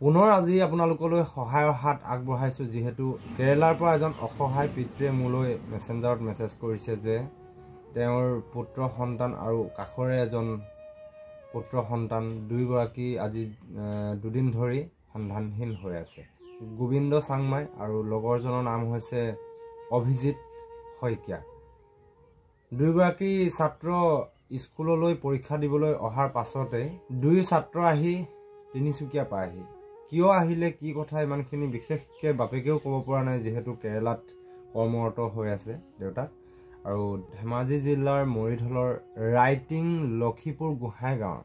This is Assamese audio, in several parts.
পুনৰ আজি আপোনালোকলৈ সহায়ৰ হাত আগবঢ়াইছোঁ যিহেতু কেৰেলাৰ পৰা এজন অসহায় পিতৃয়ে মোলৈ মেছেঞ্জাৰত মেছেজ কৰিছে যে তেওঁৰ পুত্ৰ সন্তান আৰু কাষৰে এজন পুত্ৰ সন্তান দুয়োগৰাকী আজি দুদিন ধৰি সন্ধানহীন হৈ আছে। গোবিন্দ চাংমাই আৰু লগৰজনৰ নাম হৈছে অভিজিত শইকীয়া। দুয়োগৰাকী ছাত্ৰ স্কুললৈ পৰীক্ষা দিবলৈ অহাৰ পাছতে দুয়ো ছাত্ৰ আহি তিনিচুকীয়া পায়হি। কিয় আহিলে কি কথা ইমানখিনি বিশেষকৈ বাপেকেও ক'ব পৰা নাই যিহেতু কেৰেলাত কৰ্মৰত হৈ আছে দেউতাক। আৰু ধেমাজি জিলাৰ মৰিধলৰ ৰাইটিং লক্ষীপুৰ গোহাঁই গাঁৱৰ।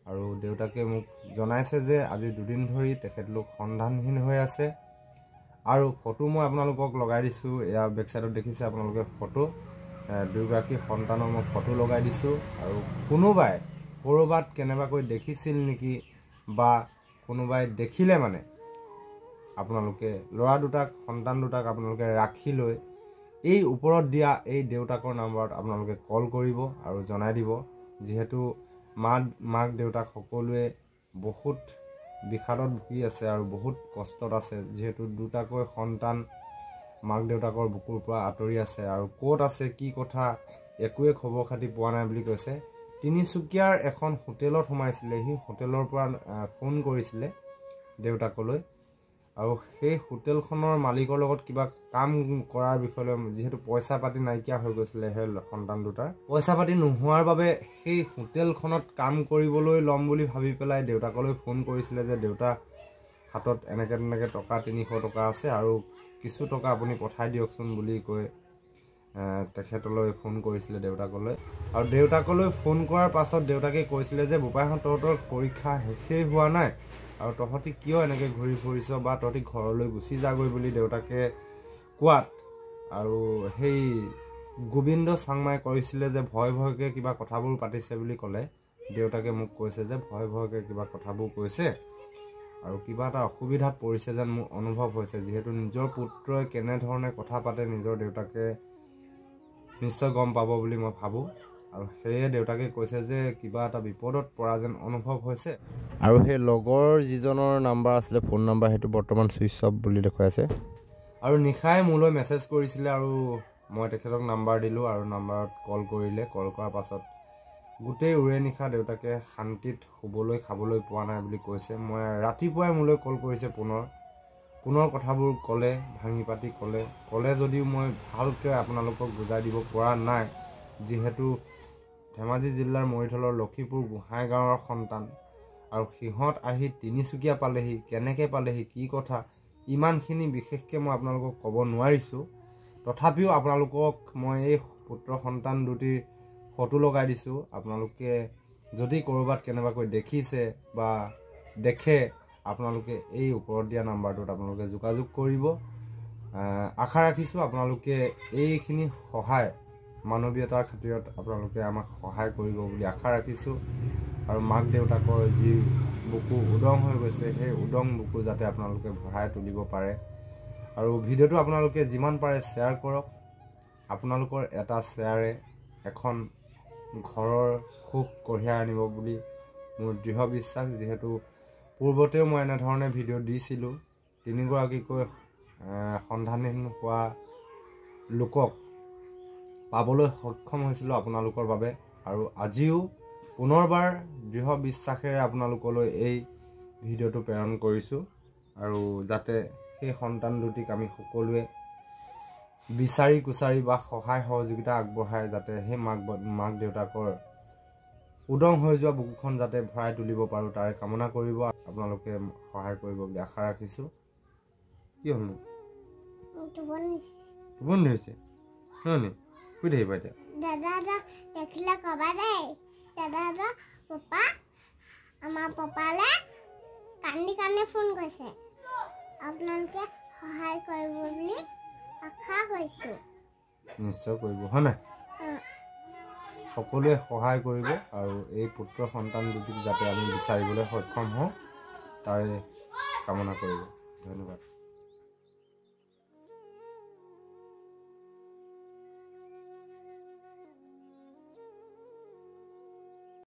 আৰু দেউতাকে মোক জনাইছে যে আজি দুদিন ধৰি তেখেতলোক সন্ধানহীন হৈ আছে। আৰু ফটো মই আপোনালোকক লগাই দিছোঁ, এয়া বেক চাইডত দেখিছে আপোনালোকে ফটো, দুয়োগৰাকী সন্তানৰ মই ফটো লগাই দিছোঁ। আৰু কোনোবাই ক'ৰবাত কেনেবাকৈ দেখিছিল নেকি বা কোনোবাই দেখিলে মানে আপোনালোকে ল'ৰা দুটাক সন্তান দুটাক আপোনালোকে ৰাখি লৈ এই ওপৰত দিয়া এই দেউতাকৰ নাম্বাৰত আপোনালোকে কল কৰিব আৰু জনাই দিব। যিহেতু মাক দেউতাক সকলোৱে বহুত বিষাদত ভুগি আছে আৰু বহুত কষ্টত আছে। যিহেতু দুটাকৈ সন্তান মাক দেউতাকৰ বুকুৰ পৰা আঁতৰি আছে আৰু ক'ত আছে কি কথা একোৱে খবৰ খাতি পোৱা নাই বুলি কৈছে। তিনিচুকীয়াৰ এখন হোটেলত সোমাইছিলে, সি হোটেলৰ পৰা ফোন কৰিছিলে দেউতাকলৈ আৰু সেই হোটেলখনৰ মালিকৰ লগত কিবা কাম কৰাৰ বিষয়লৈ, যিহেতু পইচা পাতি নাইকিয়া হৈ গৈছিলে সেই সন্তান দুটাৰ, পইচা পাতি নোহোৱাৰ বাবে সেই হোটেলখনত কাম কৰিবলৈ ল'ম বুলি ভাবি পেলাই দেউতাকলৈ ফোন কৰিছিলে যে দেউতা হাতত এনেকৈ তেনেকৈ টকা 300 টকা আছে আৰু কিছু টকা আপুনি পঠাই দিয়কচোন বুলি কৈ তেখেতলৈ ফোন কৰিছিলে দেউতাকলৈ। আৰু দেউতাকলৈ ফোন কৰাৰ পাছত দেউতাকে কৈছিলে যে বোপাইহঁত তহঁতৰ পৰীক্ষা শেষেই হোৱা নাই আৰু তহঁতি কিয় এনেকৈ ঘূৰি ফুৰিছ বা তহঁতি ঘৰলৈ গুচি যাগৈ বুলি দেউতাকে কোৱাত আৰু সেই গোবিন্দ চাংমাই কৈছিলে যে ভয় ভয়কৈ কিবা কথাবোৰ পাতিছে বুলি ক'লে। দেউতাকে মোক কৈছে যে ভয় ভয়কৈ কিবা কথাবোৰ কৈছে আৰু কিবা এটা অসুবিধাত পৰিছে যেন মোৰ অনুভৱ হৈছে। যিহেতু নিজৰ পুত্ৰই কেনেধৰণে কথা পাতে নিজৰ দেউতাকে নিশ্চয় গম পাব বুলি মই ভাবোঁ। আৰু সেয়ে দেউতাকে কৈছে যে কিবা এটা বিপদত পৰা যেন অনুভৱ হৈছে। আৰু সেই লগৰ যিজনৰ নাম্বাৰ আছিলে ফোন নাম্বাৰ সেইটো বৰ্তমান ছুইচ অফ বুলি দেখুৱাইছে। আৰু নিশাই মোলৈ মেছেজ কৰিছিলে আৰু মই তেখেতক নাম্বাৰ দিলোঁ আৰু নাম্বাৰত কল কৰিলে। কল কৰাৰ পাছত গোটেই উৰে নিশা দেউতাকে শান্তিত শুবলৈ খাবলৈ পোৱা নাই বুলি কৈছে। মই ৰাতিপুৱাই মোলৈ কল কৰিছে পুনৰ কথাবোৰ ক'লে, ভাঙি পাতি ক'লে যদিও মই ভালকৈ আপোনালোকক বুজাই দিব পৰা নাই। যিহেতু ধেমাজি জিলাৰ মৰিধলৰ লক্ষীপুৰ গোহাঁই গাঁৱৰ সন্তান আৰু সিহঁত আহি তিনিচুকীয়া পালেহি, কেনেকৈ পালেহি কি কথা ইমানখিনি বিশেষকৈ মই আপোনালোকক ক'ব নোৱাৰিছোঁ। তথাপিও আপোনালোকক মই এই পুত্ৰ সন্তান দুটিৰ ফটো লগাই দিছোঁ। আপোনালোকে যদি ক'ৰবাত কেনেবাকৈ দেখিছে বা দেখে আপোনালোকে এই ওপৰত দিয়া নাম্বাৰটোত আপোনালোকে যোগাযোগ কৰিব। আশা ৰাখিছোঁ আপোনালোকে এইখিনি সহায় মানৱীয়তাৰ খাতিৰত আপোনালোকে আমাক সহায় কৰিব বুলি আশা ৰাখিছোঁ। আৰু মাক দেউতাকৰ যি বুকু উদং হৈ গৈছে সেই উদং বুকু যাতে আপোনালোকে ভৰাই তুলিব পাৰে। আৰু ভিডিঅ'টো আপোনালোকে যিমান পাৰে শ্বেয়াৰ কৰক। আপোনালোকৰ এটা শ্বেয়াৰে এখন ঘৰৰ সুখ কঢ়িয়াই আনিব বুলি মোৰ দৃঢ় বিশ্বাস। যিহেতু পূৰ্বতেও মই এনেধৰণে ভিডিঅ' দিছিলোঁ, 3গৰাকীকৈ সন্ধানহীন হোৱা লোকক পাবলৈ সক্ষম হৈছিলোঁ আপোনালোকৰ বাবে। আৰু আজিও পুনৰবাৰ দৃঢ় বিশ্বাসেৰে আপোনালোকলৈ এই ভিডিঅ'টো প্ৰেৰণ কৰিছোঁ। আৰু যাতে সেই সন্তান দুটিক আমি সকলোৱে বিচাৰি কুচাৰি বা সহায় সহযোগিতা আগবঢ়াই যাতে সেই মাক দেউতাকৰ উদং হৈ যোৱা বুকুখন যাতে ভৰাই তুলিব পাৰোঁ তাৰে কামনা কৰিব। আপোনালোকে সহায় কৰিব বুলি আশা ৰাখিছোঁ। কি হ'ল টোপনি হৈছে শুনি শুই থাকিবা এতিয়া। দাদা দেখিলে কবা দেই। দাদা পাপা আমাৰ পাপালে কান্দি কান্দি ফোন কৰিছে। আপোনালোকে সহায় কৰিব বুলি আশা কৰিছোঁ। নিশ্চয় কৰিব হয় নাই? সকলোৱে সহায় কৰিব আৰু এই পুত্ৰ সন্তান দুটিক যাতে আমি বিচাৰিবলৈ সক্ষম হওঁ তাৰে কামনা কৰিব। ধন্যবাদ।